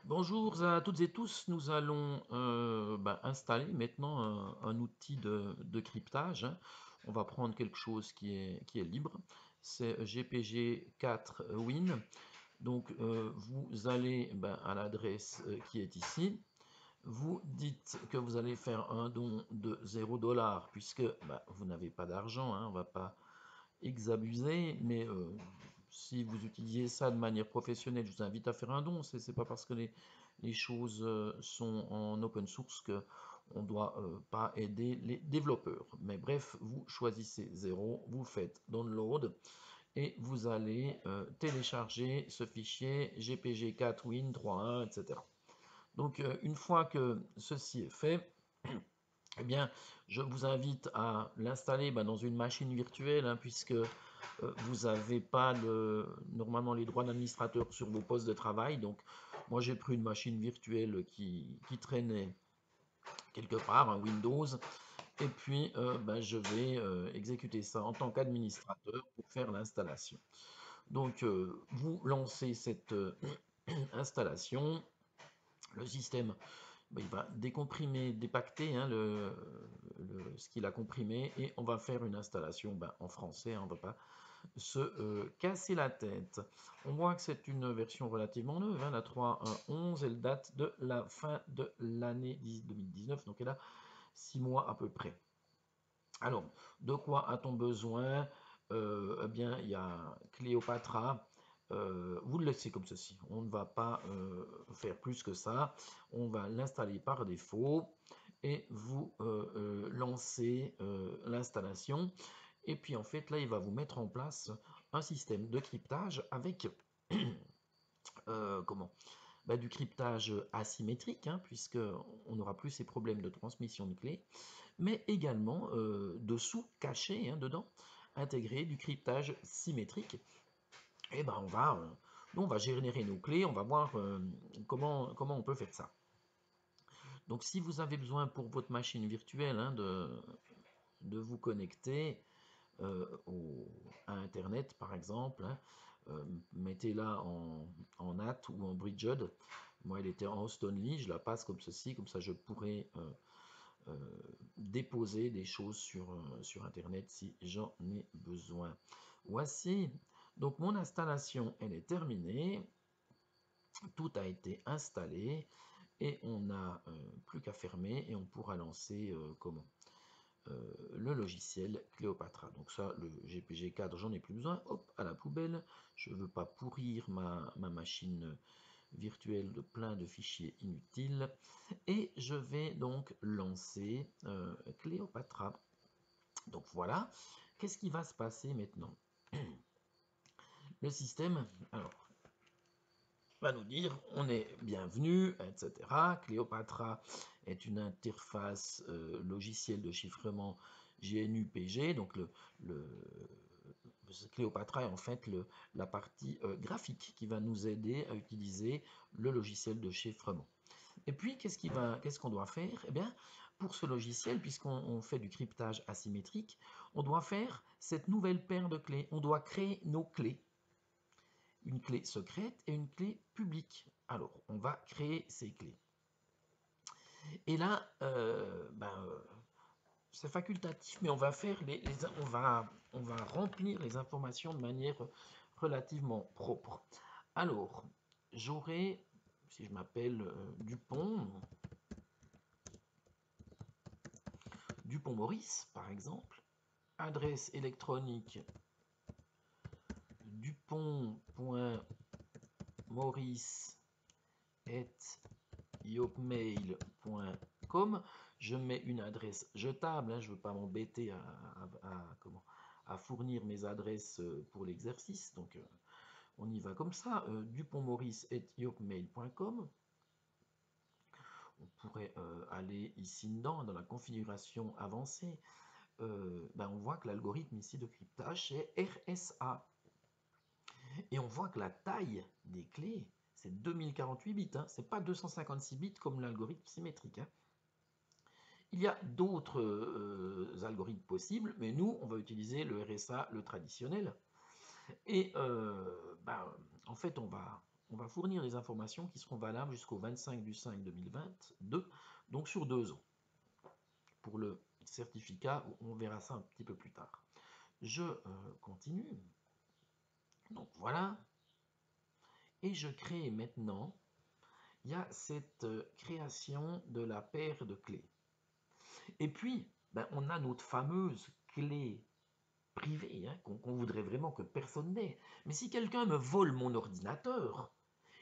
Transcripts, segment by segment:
Bonjour à toutes et tous, nous allons installer maintenant un outil de cryptage, hein. On va prendre quelque chose qui est libre, c'est GPG4 Win. Donc vous allez à l'adresse qui est ici, vous dites que vous allez faire un don de 0 $ puisque vous n'avez pas d'argent, hein, on ne va pas exabuser, mais si vous utilisez ça de manière professionnelle, je vous invite à faire un don. C'est pas parce que les choses sont en open source que on doit pas aider les développeurs. Mais bref, vous choisissez 0, vous faites download et vous allez télécharger ce fichier GPG4 Win 3.1, etc. Donc une fois que ceci est fait, eh bien, je vous invite à l'installer dans une machine virtuelle, hein, puisque vous n'avez pas normalement les droits d'administrateur sur vos postes de travail. Donc, moi, j'ai pris une machine virtuelle qui traînait quelque part, un Windows, et puis je vais exécuter ça en tant qu'administrateur pour faire l'installation. Donc, vous lancez cette installation. Le système, il va décomprimer, dépacter, hein, ce qu'il a comprimé, et on va faire une installation en français, hein, on ne va pas se casser la tête. On voit que c'est une version relativement neuve, hein, la 3.1.11, elle date de la fin de l'année 2019, donc elle a 6 mois à peu près. Alors, de quoi a-t-on besoin? Eh bien, il y a Cléopatra. Vous le laissez comme ceci. On ne va pas faire plus que ça. On va l'installer par défaut et vous lancez l'installation. Et puis en fait, là, il va vous mettre en place un système de cryptage avec comment? Du cryptage asymétrique, hein, puisque on n'aura plus ces problèmes de transmission de clés, mais également dessous, caché, hein, dedans, intégré du cryptage symétrique. Et nous, on va générer nos clés, on va voir comment on peut faire ça. Donc si vous avez besoin pour votre machine virtuelle, hein, de vous connecter à Internet, par exemple, hein, mettez-la en NAT ou en Bridged. Moi, elle était en host only, je la passe comme ceci, comme ça je pourrais euh, déposer des choses sur Internet si j'en ai besoin. Voici, donc mon installation, elle est terminée, tout a été installé et on n'a plus qu'à fermer et on pourra lancer le logiciel Cléopatra. Donc ça, le GPG4, j'en ai plus besoin, hop, à la poubelle. Je ne veux pas pourrir ma machine virtuelle de plein de fichiers inutiles. Et je vais donc lancer Cléopatra. Donc voilà, qu'est-ce qui va se passer maintenant? Le système, alors, va nous dire on est bienvenu, etc. Cléopatra est une interface logicielle de chiffrement GNU-PG, donc Cléopatra est en fait la partie graphique qui va nous aider à utiliser le logiciel de chiffrement. Et puis, qu'est-ce qu'on doit faire? Eh bien, pour ce logiciel, puisqu'on fait du cryptage asymétrique, on doit faire cette nouvelle paire de clés. On doit créer nos clés, une clé secrète et une clé publique. Alors, on va créer ces clés. Et là, c'est facultatif, mais on va faire on va remplir les informations de manière relativement propre. Alors, j'aurai, si je m'appelle Dupont Maurice, par exemple, adresse électronique dupont.maurice@yopmail.com. Je mets une adresse jetable, hein, je ne veux pas m'embêter à fournir mes adresses pour l'exercice, donc on y va comme ça, dupontmaurice@yopmail.com. On pourrait aller ici dedans, dans la configuration avancée. On voit que l'algorithme ici de cryptage, c'est RSA. Et on voit que la taille des clés, c'est 2048 bits, hein, c'est pas 256 bits comme l'algorithme symétrique, hein. Il y a d'autres algorithmes possibles, mais nous, on va utiliser le RSA, le traditionnel. Et en fait, on va fournir des informations qui seront valables jusqu'au 25/5/2022, donc sur 2 ans. Pour le certificat, on verra ça un petit peu plus tard. Je continue. Donc voilà. Et je crée maintenant, il y a cette création de la paire de clés. Et puis, ben, on a notre fameuse clé privée, hein, qu'on voudrait vraiment que personne n'ait. Mais si quelqu'un me vole mon ordinateur,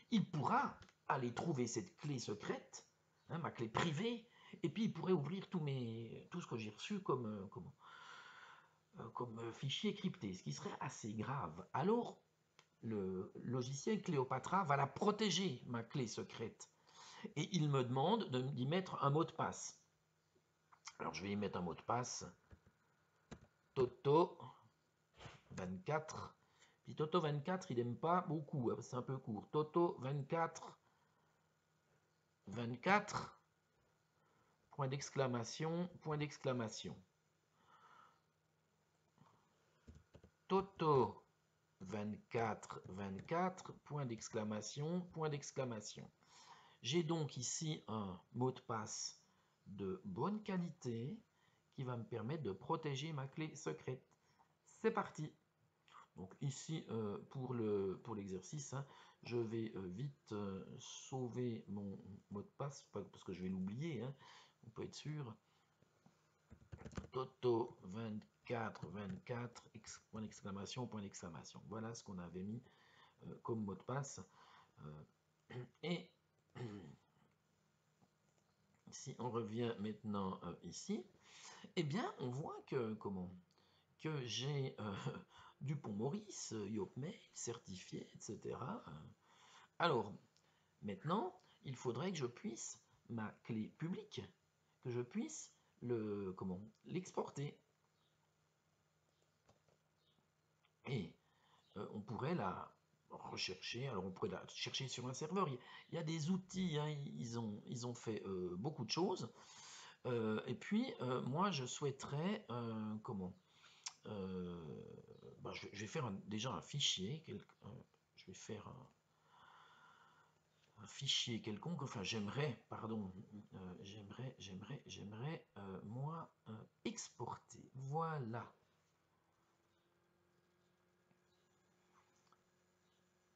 il pourra aller trouver cette clé secrète, hein, ma clé privée, et puis il pourrait ouvrir tout ce que j'ai reçu comme fichier crypté, ce qui serait assez grave. Alors, le logiciel Cléopatra va la protéger, ma clé secrète. Et il me demande d'y mettre un mot de passe. Alors, je vais y mettre un mot de passe. Toto 24. Puis Toto 24, il n'aime pas beaucoup, c'est un peu court. Toto 24, 24, point d'exclamation, point d'exclamation. Toto 24, 24, point d'exclamation, point d'exclamation. J'ai donc ici un mot de passe de bonne qualité qui va me permettre de protéger ma clé secrète. C'est parti! Donc ici, pour l'exercice, hein, je vais vite sauver mon mot de passe, parce que je vais l'oublier, hein, on peut être sûr. Toto 24, 24, point d'exclamation, point d'exclamation. Voilà ce qu'on avait mis comme mot de passe. Et si on revient maintenant ici, eh bien, on voit que j'ai Dupont-Maurice, Yopmail, certifié, etc. Alors, maintenant, il faudrait que je puisse, ma clé publique, que je puisse l'exporter. Et on pourrait la rechercher, alors on pourrait la chercher sur un serveur. Il y a des outils, hein, ils ont fait beaucoup de choses. Et puis, moi, je souhaiterais, je vais faire déjà un fichier, je vais faire un fichier quelconque, enfin j'aimerais, pardon, moi, exporter, voilà.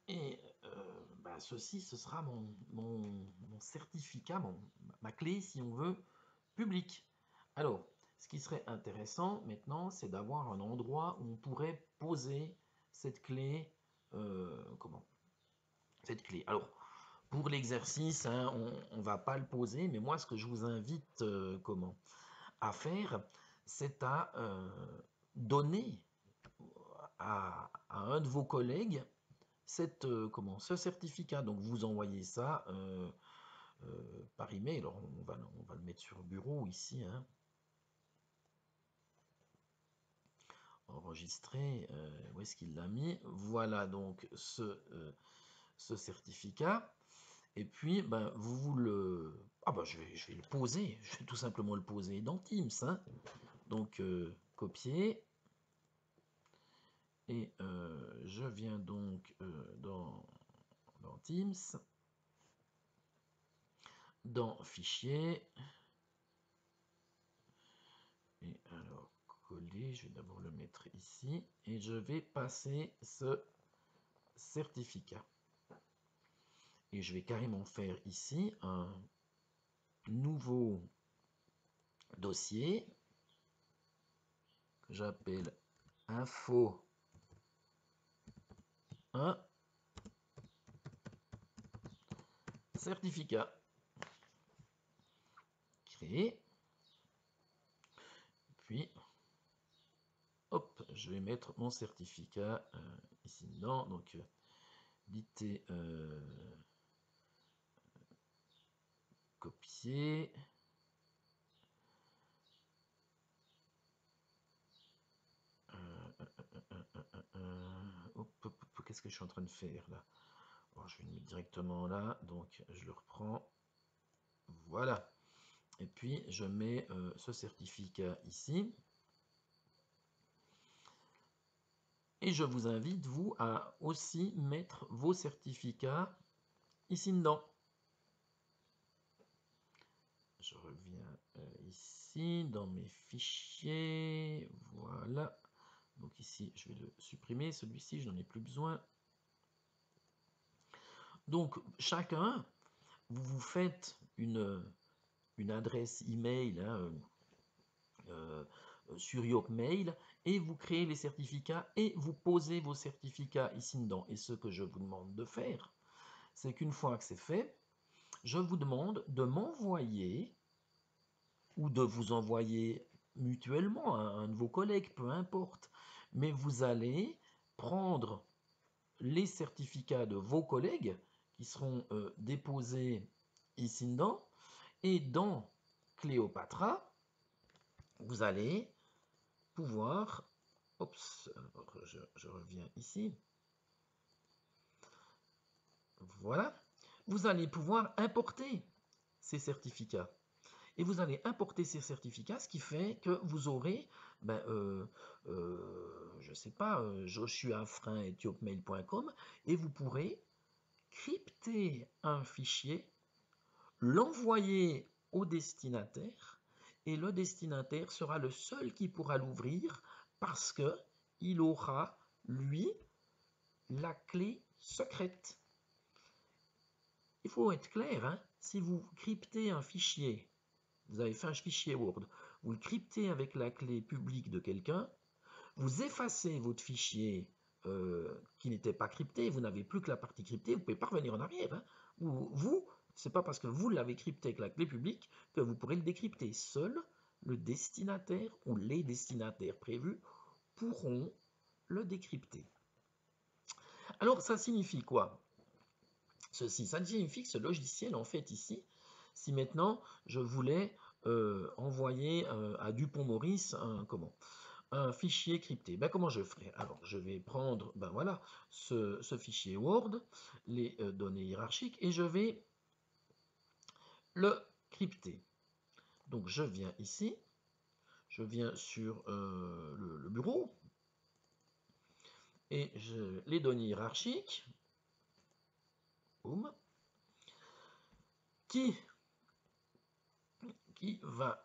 Et ceci, ce sera mon certificat, ma clé, si on veut, publique. Alors, ce qui serait intéressant maintenant, c'est d'avoir un endroit où on pourrait poser cette clé. Cette clé. Alors, pour l'exercice, hein, on ne va pas le poser, mais moi, ce que je vous invite à faire, c'est à donner à un de vos collègues ce certificat. Donc, vous envoyez ça par email. Alors, on va le mettre sur le bureau ici. Hein. Enregistrer. Où est-ce qu'il l'a mis? Voilà donc ce certificat. Et puis, ben, vous le... Ah ben, je vais le poser. Je vais tout simplement le poser dans Teams. Hein. Donc, copier. Et je viens donc dans Teams. Dans Fichier. Et alors, coller. Je vais d'abord le mettre ici. Et je vais passer ce certificat. Et je vais carrément faire ici un nouveau dossier que j'appelle info 1 certificat. Créer. Puis, hop, je vais mettre mon certificat ici dedans. Donc, éditer, copier. Qu'est-ce que je suis en train de faire là? Bon, je vais le mettre directement là. Donc, je le reprends. Voilà. Et puis, je mets ce certificat ici. Et je vous invite, vous, à aussi mettre vos certificats ici dedans. Je reviens ici dans mes fichiers. Voilà. Donc ici, je vais le supprimer. Celui-ci, je n'en ai plus besoin. Donc, chacun, vous vous faites une adresse email hein, sur Yopmail et vous créez les certificats et vous posez vos certificats ici dedans. Et ce que je vous demande de faire, c'est qu'une fois que c'est fait, je vous demande de m'envoyer ou de vous envoyer mutuellement à un de vos collègues, peu importe. Mais vous allez prendre les certificats de vos collègues qui seront déposés ici dedans et dans Cléopatra, vous allez pouvoir, oups, alors je reviens ici, voilà, vous allez pouvoir importer ces certificats. Et vous allez importer ces certificats, ce qui fait que vous aurez, ben, je ne sais pas, joshuafrein@yopmail.com et vous pourrez crypter un fichier, l'envoyer au destinataire et le destinataire sera le seul qui pourra l'ouvrir parce que il aura, lui, la clé secrète. Il faut être clair, hein, si vous cryptez un fichier, vous avez fait un fichier Word, vous le cryptez avec la clé publique de quelqu'un, vous effacez votre fichier qui n'était pas crypté, vous n'avez plus que la partie cryptée, vous ne pouvez pas revenir en arrière. Hein. Vous, c'est pas parce que vous l'avez crypté avec la clé publique que vous pourrez le décrypter. Seul le destinataire ou les destinataires prévus pourront le décrypter. Alors, ça signifie quoi? Ceci, ça signifie que ce logiciel, en fait, ici, si maintenant je voulais envoyer à Dupont-Maurice un fichier crypté, ben, comment je ferais? Alors, je vais prendre ben, voilà, ce fichier Word, les données hiérarchiques, et je vais le crypter. Donc, je viens ici, je viens sur le bureau, et les données hiérarchiques, boum, qui va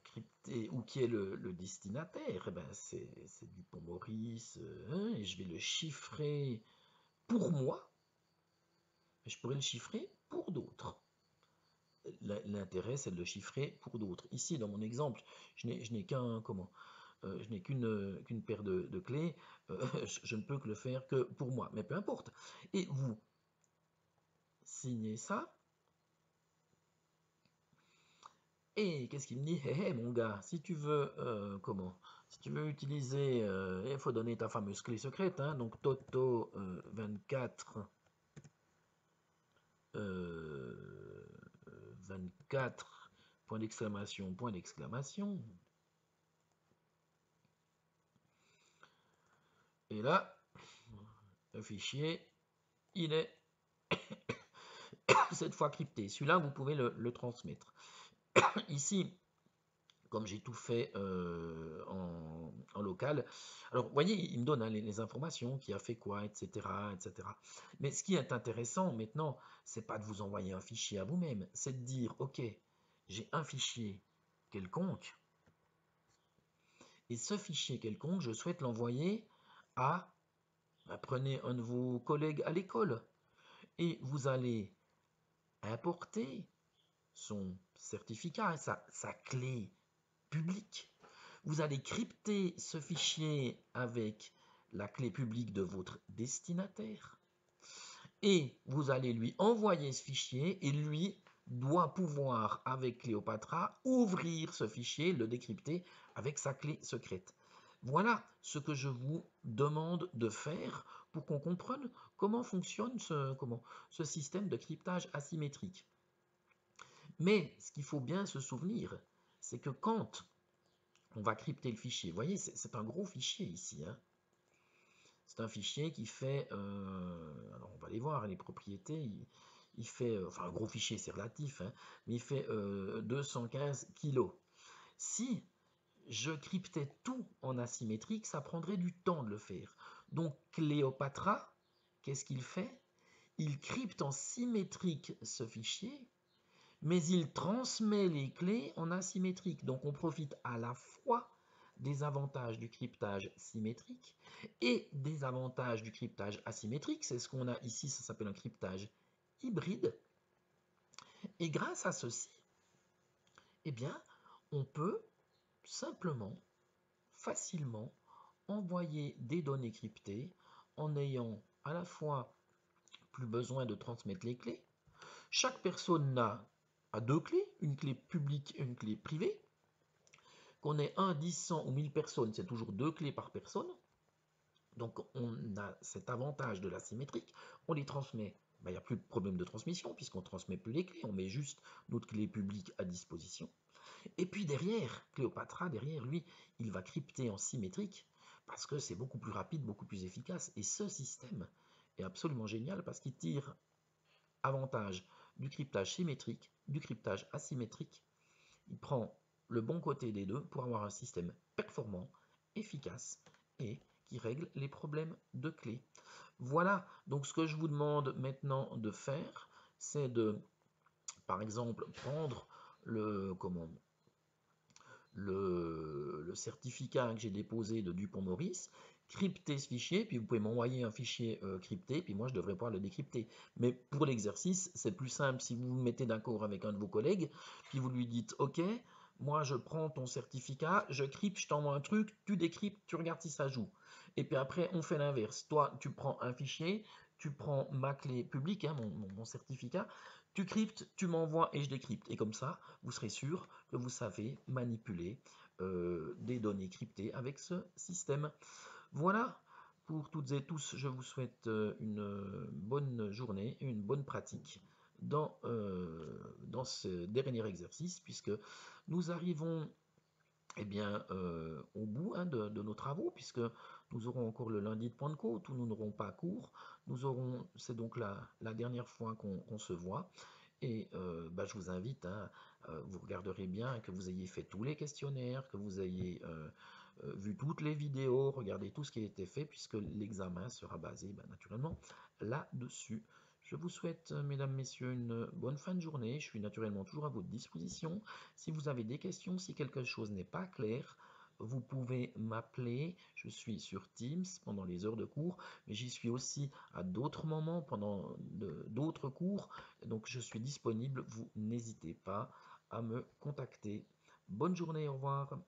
crypter, ou qui est le destinataire, eh ben c'est Dupont-Maurice, hein, et je vais le chiffrer pour moi, mais je pourrais le chiffrer pour d'autres. L'intérêt, c'est de le chiffrer pour d'autres. Ici, dans mon exemple, je n'ai qu'une paire de clés, je ne peux que le faire que pour moi, mais peu importe. Et vous signez ça, et qu'est-ce qu'il me dit? Hé, hé, mon gars, si tu veux, si tu veux utiliser, il faut donner ta fameuse clé secrète, hein, donc Toto 24, 24, point d'exclamation, point d'exclamation. Et là, le fichier, il est cette fois crypté. Celui-là, vous pouvez le transmettre. Ici, comme j'ai tout fait en local. Alors, vous voyez, il me donne hein, les informations, qui a fait quoi, etc., etc. Mais ce qui est intéressant maintenant, c'est pas de vous envoyer un fichier à vous-même, c'est de dire, OK, j'ai un fichier quelconque, et ce fichier quelconque, je souhaite l'envoyer à, prenez un de vos collègues à l'école, et vous allez importer son certificat, sa clé publique. Vous allez crypter ce fichier avec la clé publique de votre destinataire et vous allez lui envoyer ce fichier et lui doit pouvoir, avec Cléopatra, ouvrir ce fichier, le décrypter avec sa clé secrète. Voilà ce que je vous demande de faire pour qu'on comprenne comment fonctionne ce système de cryptage asymétrique. Mais ce qu'il faut bien se souvenir, c'est que quand on va crypter le fichier. Vous voyez, c'est un gros fichier ici. Hein. C'est un fichier qui fait, alors on va les voir, les propriétés, il fait, enfin un gros fichier c'est relatif, hein, mais il fait 215 kilos. Si je cryptais tout en asymétrique, ça prendrait du temps de le faire. Donc Cléopatra, qu'est-ce qu'il fait? il crypte en symétrique ce fichier, mais il transmet les clés en asymétrique. Donc on profite à la fois des avantages du cryptage symétrique et des avantages du cryptage asymétrique. C'est ce qu'on a ici, ça s'appelle un cryptage hybride. Et grâce à ceci, eh bien, on peut simplement, facilement, envoyer des données cryptées en n'ayant à la fois plus besoin de transmettre les clés. Chaque personne a deux clés, une clé publique et une clé privée. Qu'on ait 1, 10, 100 ou 1000 personnes, c'est toujours deux clés par personne. Donc on a cet avantage de la symétrique. On les transmet, il n'y a plus de problème de transmission puisqu'on ne transmet plus les clés, on met juste notre clé publique à disposition. Et puis derrière, Cléopatra, derrière lui, il va crypter en symétrique parce que c'est beaucoup plus rapide, beaucoup plus efficace. Et ce système est absolument génial parce qu'il tire avantage du cryptage symétrique, du cryptage asymétrique. Il prend le bon côté des deux pour avoir un système performant, efficace et qui règle les problèmes de clés. Voilà, donc ce que je vous demande maintenant de faire, c'est de, par exemple, prendre le certificat que j'ai déposé de Dupont-Maurice, crypter ce fichier, puis vous pouvez m'envoyer un fichier crypté, puis moi je devrais pouvoir le décrypter. Mais pour l'exercice, c'est plus simple si vous vous mettez d'accord avec un de vos collègues, puis vous lui dites, ok, moi je prends ton certificat, je crypte, je t'envoie un truc, tu décryptes, tu regardes si ça joue. Et puis après, on fait l'inverse. Toi, tu prends un fichier, tu prends ma clé publique, hein, mon certificat, tu cryptes, tu m'envoies et je décrypte. Et comme ça, vous serez sûr que vous savez manipuler des données cryptées avec ce système. Voilà, pour toutes et tous, je vous souhaite une bonne journée et une bonne pratique dans ce dernier exercice, puisque nous arrivons eh bien, au bout hein, de nos travaux, puisque nous aurons encore le lundi de Pentecôte où nous n'aurons pas cours. C'est donc la dernière fois qu'on se voit. Et je vous invite, hein, vous regarderez bien que vous ayez fait tous les questionnaires, que vous ayez vu toutes les vidéos, regardez tout ce qui a été fait, puisque l'examen sera basé naturellement là-dessus. Je vous souhaite, mesdames, messieurs, une bonne fin de journée. Je suis naturellement toujours à votre disposition. Si vous avez des questions, si quelque chose n'est pas clair, vous pouvez m'appeler. Je suis sur Teams pendant les heures de cours, mais j'y suis aussi à d'autres moments pendant d'autres cours. Donc je suis disponible. Vous n'hésitez pas à me contacter. Bonne journée, au revoir.